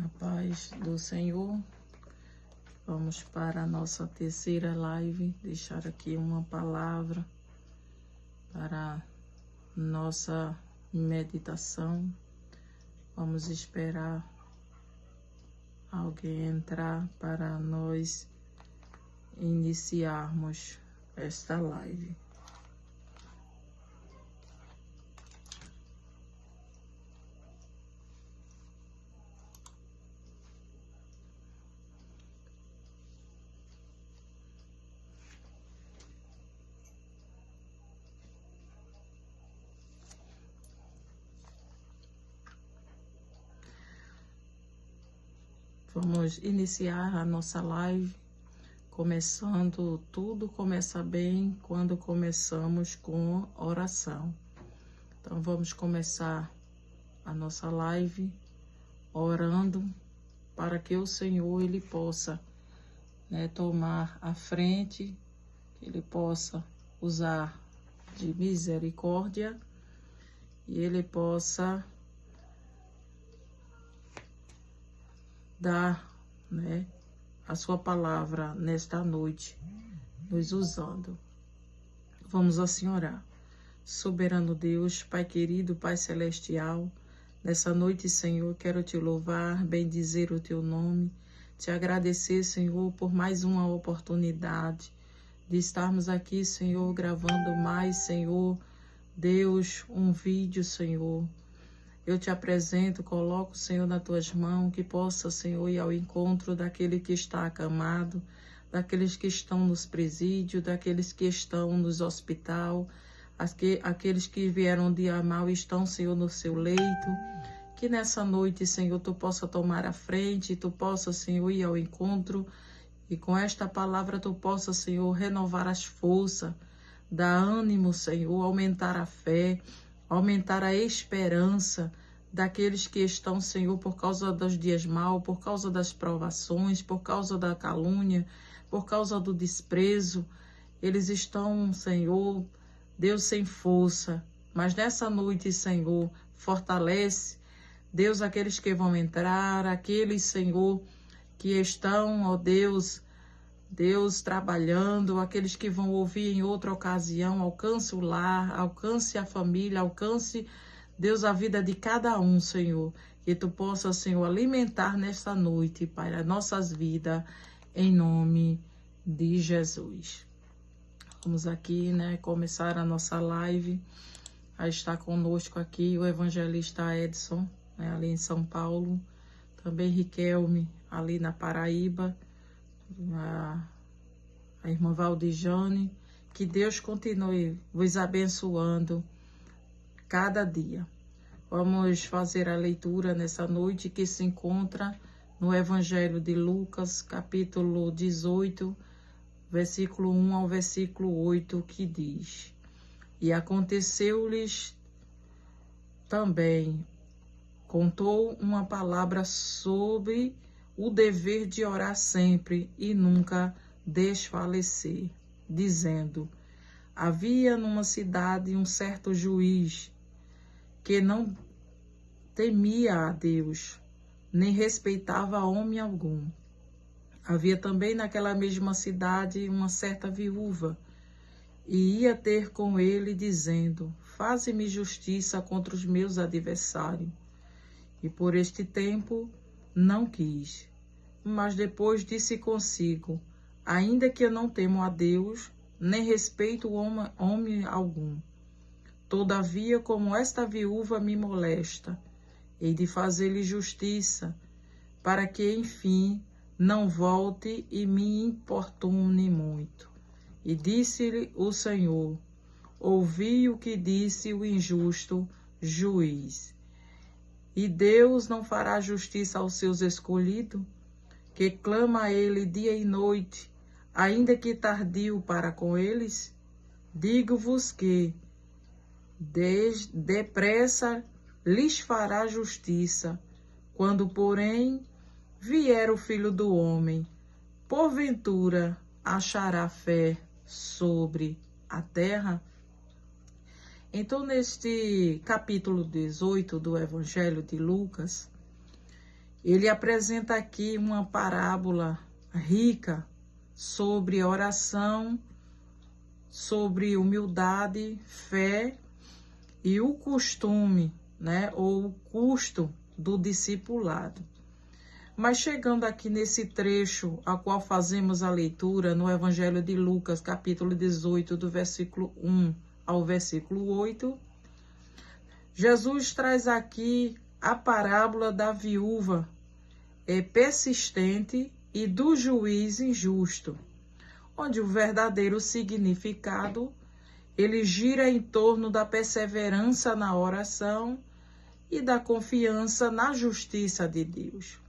A paz do Senhor. Vamos para a nossa terceira live. Deixar aqui uma palavra para nossa meditação. Vamos esperar alguém entrar para nós iniciarmos esta live. Vamos iniciar a nossa live, tudo começa bem quando começamos com oração. Então vamos começar a nossa live orando para que o Senhor ele possa tomar a frente, que ele possa usar de misericórdia e ele possa dar a sua palavra nesta noite, nos usando. Vamos assim orar. Soberano Deus, Pai querido, Pai celestial, nessa noite, Senhor, quero te louvar, bendizer o teu nome, te agradecer, Senhor, por mais uma oportunidade de estarmos aqui, Senhor, gravando mais, Senhor, Deus, um vídeo, Senhor. Eu te apresento, coloco, Senhor, nas tuas mãos, que possa, Senhor, ir ao encontro daquele que está acamado, daqueles que estão nos presídios, daqueles que estão nos hospitais, aqueles que vieram dia mal e estão, Senhor, no seu leito. Que nessa noite, Senhor, tu possa tomar a frente, tu possa, Senhor, ir ao encontro e com esta palavra tu possa, Senhor, renovar as forças, dar ânimo, Senhor, aumentar a fé, aumentar a esperança daqueles que estão, Senhor, por causa dos dias maus, por causa das provações, por causa da calúnia, por causa do desprezo. Eles estão, Senhor, Deus, sem força. Mas nessa noite, Senhor, fortalece, Deus, aqueles que vão entrar, aqueles, Senhor, que estão, ó Deus, trabalhando, aqueles que vão ouvir em outra ocasião, alcance o lar, alcance a família, alcance, Deus, a vida de cada um, Senhor. Que tu possa, Senhor, alimentar nesta noite, Pai, as nossas vidas, em nome de Jesus. Vamos aqui, começar a nossa live. Aí está conosco aqui o evangelista Edson, ali em São Paulo. Também Riquelme, ali na Paraíba. A irmã Valdijane, que Deus continue vos abençoando cada dia. Vamos fazer a leitura nessa noite que se encontra no Evangelho de Lucas, capítulo 18, versículo 1 ao versículo 8, que diz: E aconteceu-lhes também, contou uma palavra sobre o dever de orar sempre e nunca desfalecer, dizendo: havia numa cidade um certo juiz que não temia a Deus, nem respeitava homem algum. Havia também naquela mesma cidade uma certa viúva, e ia ter com ele, dizendo: faze-me justiça contra os meus adversários. E por este tempo não quis. Mas depois disse consigo: ainda que eu não temo a Deus, nem respeito homem algum, todavia, como esta viúva me molesta, hei de fazer-lhe justiça, para que, enfim, não volte e me importune muito. E disse-lhe o Senhor: ouvi o que disse o injusto juiz. E Deus não fará justiça aos seus escolhidos, que clama a ele dia e noite, ainda que tardio para com eles? Digo-vos que depressa lhes fará justiça. Quando, porém, vier o Filho do Homem, porventura achará fé sobre a terra? Então, neste capítulo 18 do Evangelho de Lucas, Ele apresenta aqui uma parábola rica sobre oração, sobre humildade, fé e o costume, né, ou o custo do discipulado. Mas chegando aqui nesse trecho a qual fazemos a leitura no Evangelho de Lucas, capítulo 18, do versículo 1 ao versículo 8, Jesus traz aqui a parábola da viúva persistente e do juiz injusto, onde o verdadeiro significado ele gira em torno da perseverança na oração e da confiança na justiça de Deus.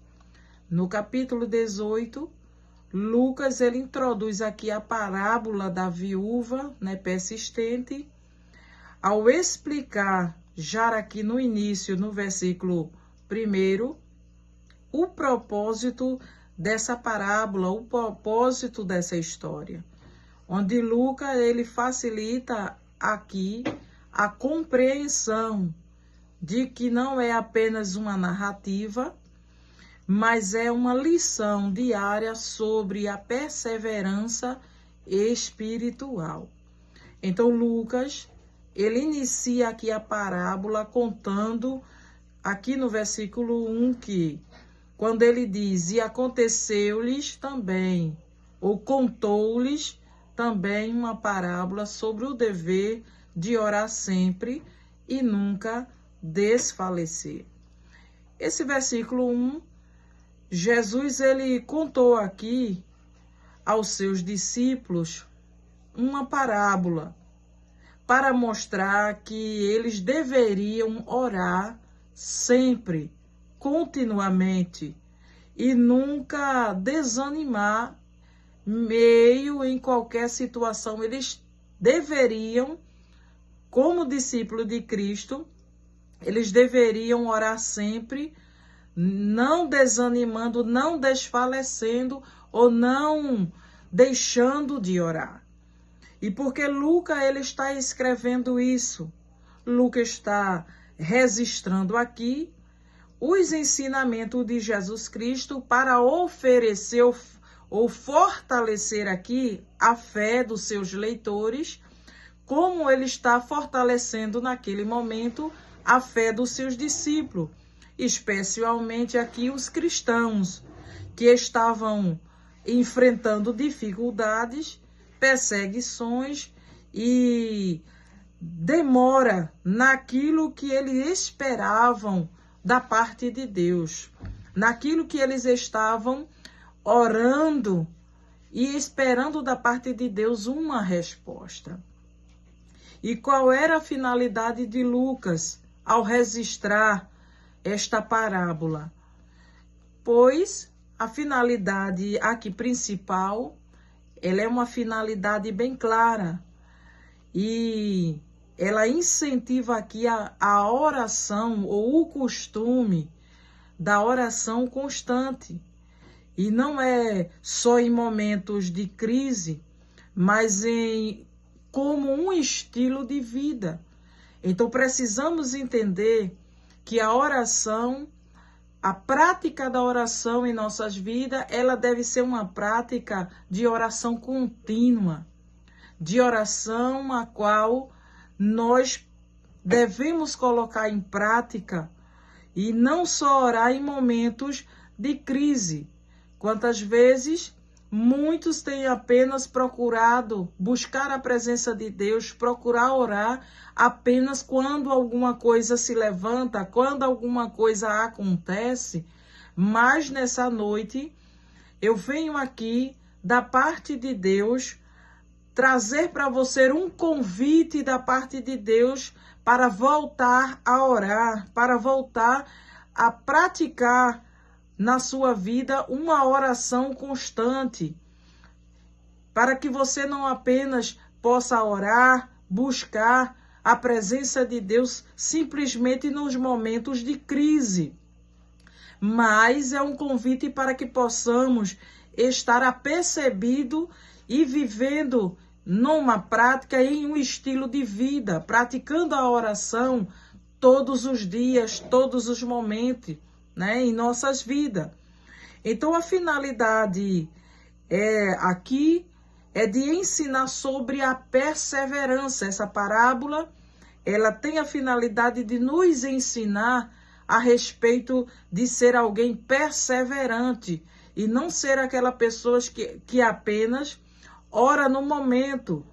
No capítulo 18, Lucas ele introduz aqui a parábola da viúva, né, persistente, ao explicar já aqui no início, no versículo 1, o propósito dessa parábola, o propósito dessa história, onde Lucas ele facilita aqui a compreensão de que não é apenas uma narrativa, mas é uma lição diária sobre a perseverança espiritual. Então, Lucas, ele inicia aqui a parábola contando, aqui no versículo 1, que quando ele diz, e aconteceu-lhes também, ou contou-lhes também uma parábola sobre o dever de orar sempre e nunca desfalecer. Esse versículo 1, Jesus ele contou aqui aos seus discípulos uma parábola para mostrar que eles deveriam orar sempre, continuamente, e nunca desanimar meio em qualquer situação. Eles deveriam, como discípulo de Cristo, eles deveriam orar sempre, não desanimando, não desfalecendo ou não deixando de orar. E porque Lucas ele está escrevendo isso, Lucas está registrando aqui os ensinamentos de Jesus Cristo para oferecer ou fortalecer aqui a fé dos seus leitores, como ele está fortalecendo naquele momento a fé dos seus discípulos, especialmente aqui os cristãos que estavam enfrentando dificuldades, perseguições e demora naquilo que eles esperavam da parte de Deus, naquilo que eles estavam orando e esperando da parte de Deus uma resposta. E qual era a finalidade de Lucas ao registrar esta parábola? Pois a finalidade aqui principal, ela é uma finalidade bem clara e ela incentiva aqui a oração ou o costume da oração constante. E não é só em momentos de crise, mas como um estilo de vida. Então precisamos entender que a oração, a prática da oração em nossas vidas, ela deve ser uma prática de oração contínua, de oração a qual nós devemos colocar em prática e não só orar em momentos de crise. Quantas vezes muitos têm apenas procurado buscar a presença de Deus, procurar orar apenas quando alguma coisa se levanta, quando alguma coisa acontece. Mas nessa noite eu venho aqui da parte de Deus trazer para você um convite da parte de Deus para voltar a orar, para voltar a praticar na sua vida uma oração constante, para que você não apenas possa orar, buscar a presença de Deus simplesmente nos momentos de crise, mas é um convite para que possamos estar apercebido e vivendo numa prática, em um estilo de vida, praticando a oração todos os dias, todos os momentos, né, em nossas vidas. Então, a finalidade aqui é de ensinar sobre a perseverança. Essa parábola, ela tem a finalidade de nos ensinar a respeito de ser alguém perseverante e não ser aquela pessoa que apenas ora no momento,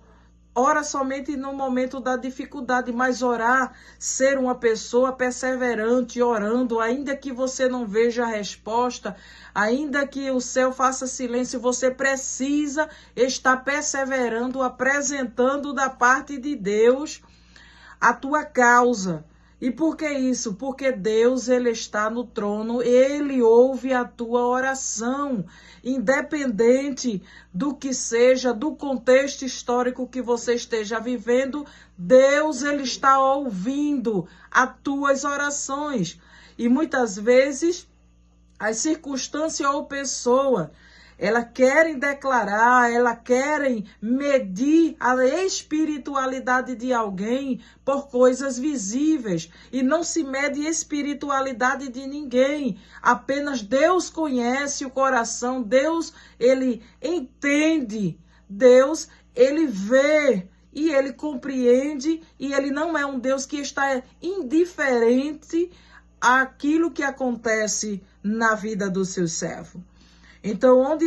ora somente no momento da dificuldade, mas orar, ser uma pessoa perseverante, orando, ainda que você não veja a resposta, ainda que o céu faça silêncio, você precisa estar perseverando, apresentando da parte de Deus a tua causa. E por que isso? Porque Deus, ele está no trono, ele ouve a tua oração, independente do que seja, do contexto histórico que você esteja vivendo, Deus, ele está ouvindo as tuas orações. E muitas vezes, as circunstâncias ou pessoa, elas querem declarar, elas querem medir a espiritualidade de alguém por coisas visíveis. E não se mede a espiritualidade de ninguém. Apenas Deus conhece o coração. Deus, ele entende. Deus, ele vê e ele compreende. E ele não é um Deus que está indiferente àquilo que acontece na vida do seu servo. Então,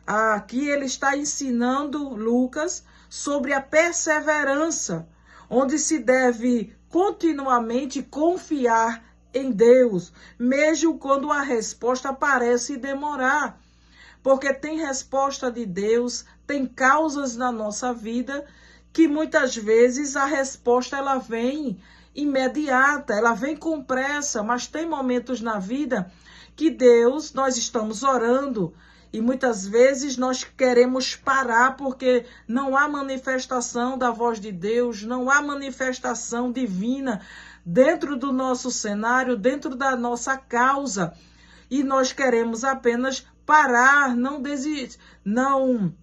aqui ele está ensinando Lucas sobre a perseverança, onde se deve continuamente confiar em Deus, mesmo quando a resposta parece demorar. Porque tem resposta de Deus, tem causas na nossa vida que muitas vezes a resposta ela vem imediata, ela vem com pressa, mas tem momentos na vida que Deus, nós estamos orando e muitas vezes nós queremos parar porque não há manifestação da voz de Deus, não há manifestação divina dentro do nosso cenário, dentro da nossa causa. E nós queremos apenas parar, não desistir, não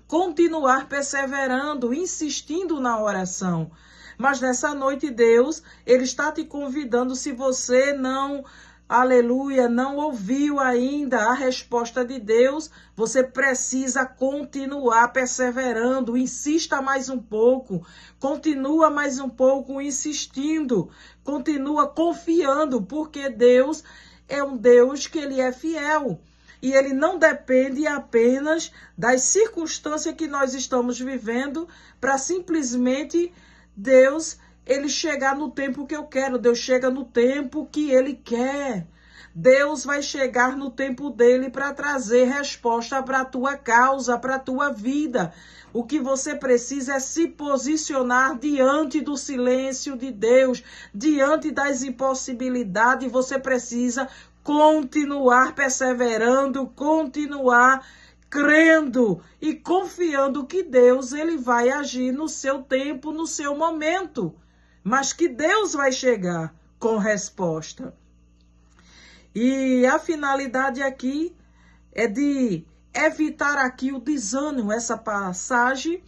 continuar perseverando, insistindo na oração. Mas nessa noite Deus, ele está te convidando, se você não... Aleluia, não ouviu ainda a resposta de Deus, você precisa continuar perseverando, insista mais um pouco, continua mais um pouco insistindo, continua confiando, porque Deus é um Deus que ele é fiel. E ele não depende apenas das circunstâncias que nós estamos vivendo para simplesmente Deus... ele chegar no tempo que eu quero, Deus chega no tempo que ele quer. Deus vai chegar no tempo dele para trazer resposta para a tua causa, para a tua vida. O que você precisa é se posicionar diante do silêncio de Deus, diante das impossibilidades. Você precisa continuar perseverando, continuar crendo e confiando que Deus ele vai agir no seu tempo, no seu momento. Mas que Deus vai chegar com resposta. E a finalidade aqui é de evitar aqui o desânimo. Essa passagem,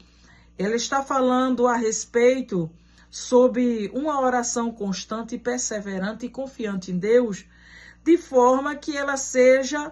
ela está falando a respeito sobre uma oração constante, perseverante e confiante em Deus, de forma que ela seja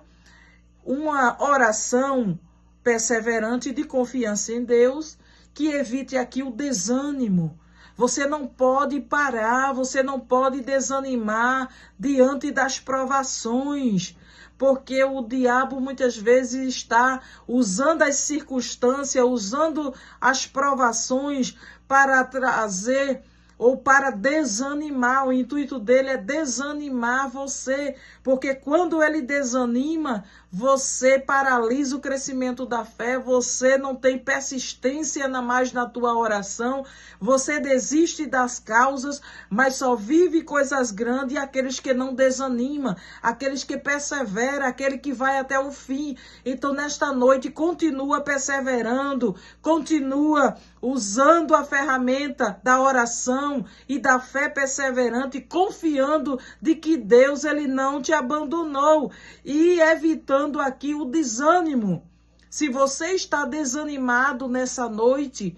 uma oração perseverante de confiança em Deus, que evite aqui o desânimo. Você não pode parar, você não pode desanimar diante das provações, porque o diabo muitas vezes está usando as circunstâncias, usando as provações para trazer ou para desanimar. O intuito dele é desanimar você, porque quando ele desanima, você paralisa o crescimento da fé, você não tem persistência mais na tua oração, você desiste das causas, mas só vive coisas grandes aqueles que não desanimam, aqueles que perseveram, aquele que vai até o fim. Então, nesta noite, continua perseverando, continua usando a ferramenta da oração e da fé perseverante, confiando de que Deus ele não te abandonou e evitando aqui o desânimo. Se você está desanimado nessa noite,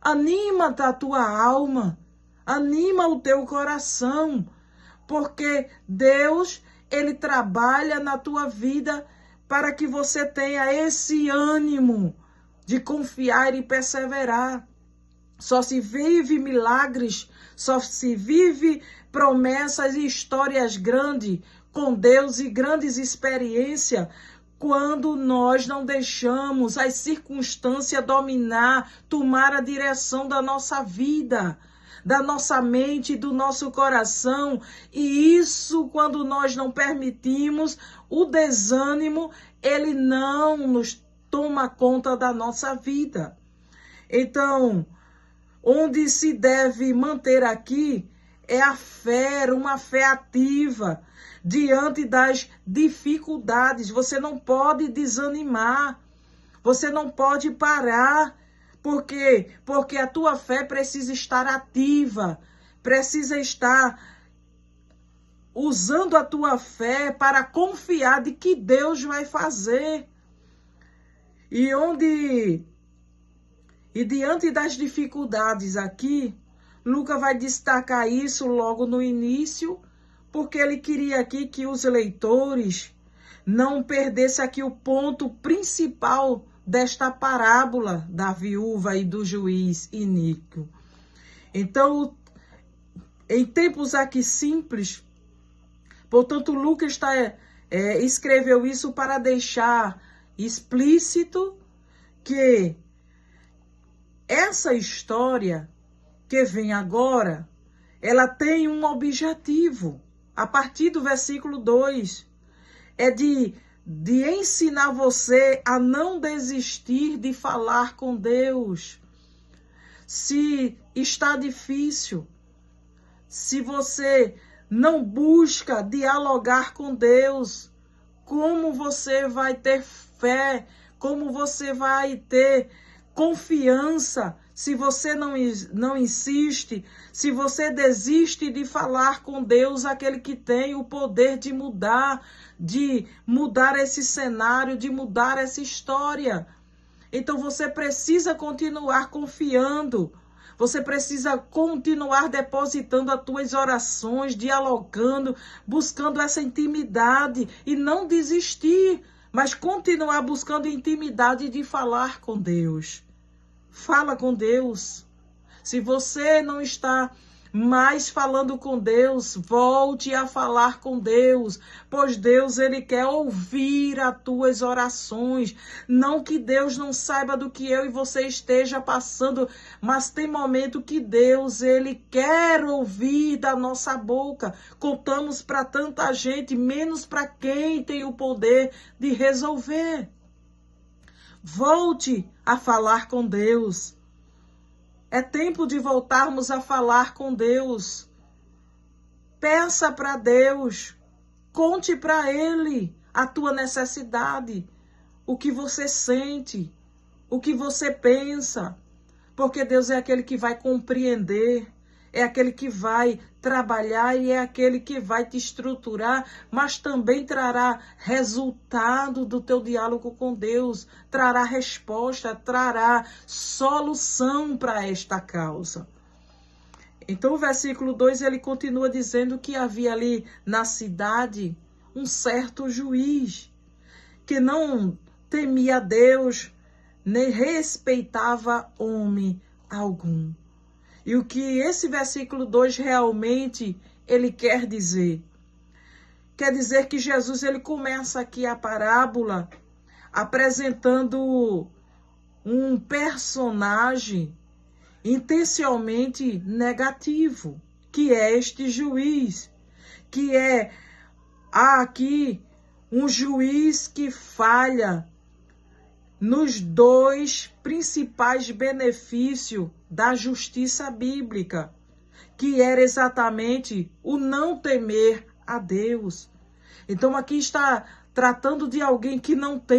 anima a tua alma, anima o teu coração, porque Deus ele trabalha na tua vida para que você tenha esse ânimo de confiar e perseverar. Só se vive milagres, só se vive promessas e histórias grandes com Deus e grandes experiências quando nós não deixamos as circunstâncias dominar, tomar a direção da nossa vida, da nossa mente, do nosso coração. E isso, quando nós não permitimos, o desânimo, ele não nos toma conta da nossa vida. Então, onde se deve manter aqui é a fé, uma fé ativa diante das dificuldades. Você não pode desanimar, você não pode parar. Por quê? Porque a tua fé precisa estar ativa, precisa estar usando a tua fé para confiar de que Deus vai fazer. E diante das dificuldades aqui, Lucas vai destacar isso logo no início, porque ele queria aqui que os leitores não perdessem aqui o ponto principal desta parábola da viúva e do juiz iníquo. Então, em tempos aqui simples, portanto, Lucas escreveu isso para deixar explícito que essa história que vem agora, ela tem um objetivo. A partir do versículo 2, é de ensinar você a não desistir de falar com Deus. Se está difícil, se você não busca dialogar com Deus, como você vai ter fé, como você vai ter confiança, se você não insiste, se você desiste de falar com Deus, aquele que tem o poder de mudar esse cenário, de mudar essa história. Então você precisa continuar confiando, você precisa continuar depositando as tuas orações, dialogando, buscando essa intimidade e não desistir, mas continuar buscando intimidade de falar com Deus. Fala com Deus. Se você não está mais falando com Deus, volte a falar com Deus, pois Deus, ele quer ouvir as tuas orações. Não que Deus não saiba do que eu e você esteja passando, mas tem momento que Deus, ele quer ouvir da nossa boca. Contamos para tanta gente, menos para quem tem o poder de resolver. Volte a falar com Deus. É tempo de voltarmos a falar com Deus. Peça para Deus. Conte para Ele a tua necessidade, o que você sente, o que você pensa. Porque Deus é aquele que vai compreender, é aquele que vai trabalhar e é aquele que vai te estruturar, mas também trará resultado do teu diálogo com Deus, trará resposta, trará solução para esta causa. Então o versículo 2, ele continua dizendo que havia ali na cidade um certo juiz, que não temia Deus, nem respeitava homem algum. E o que esse versículo 2 realmente ele quer dizer? Quer dizer que Jesus, ele começa aqui a parábola apresentando um personagem intencionalmente negativo, que é este juiz, que é aqui um juiz que falha nos dois principais benefícios da justiça bíblica, que era exatamente o não temer a Deus. Então aqui está tratando de alguém que não tem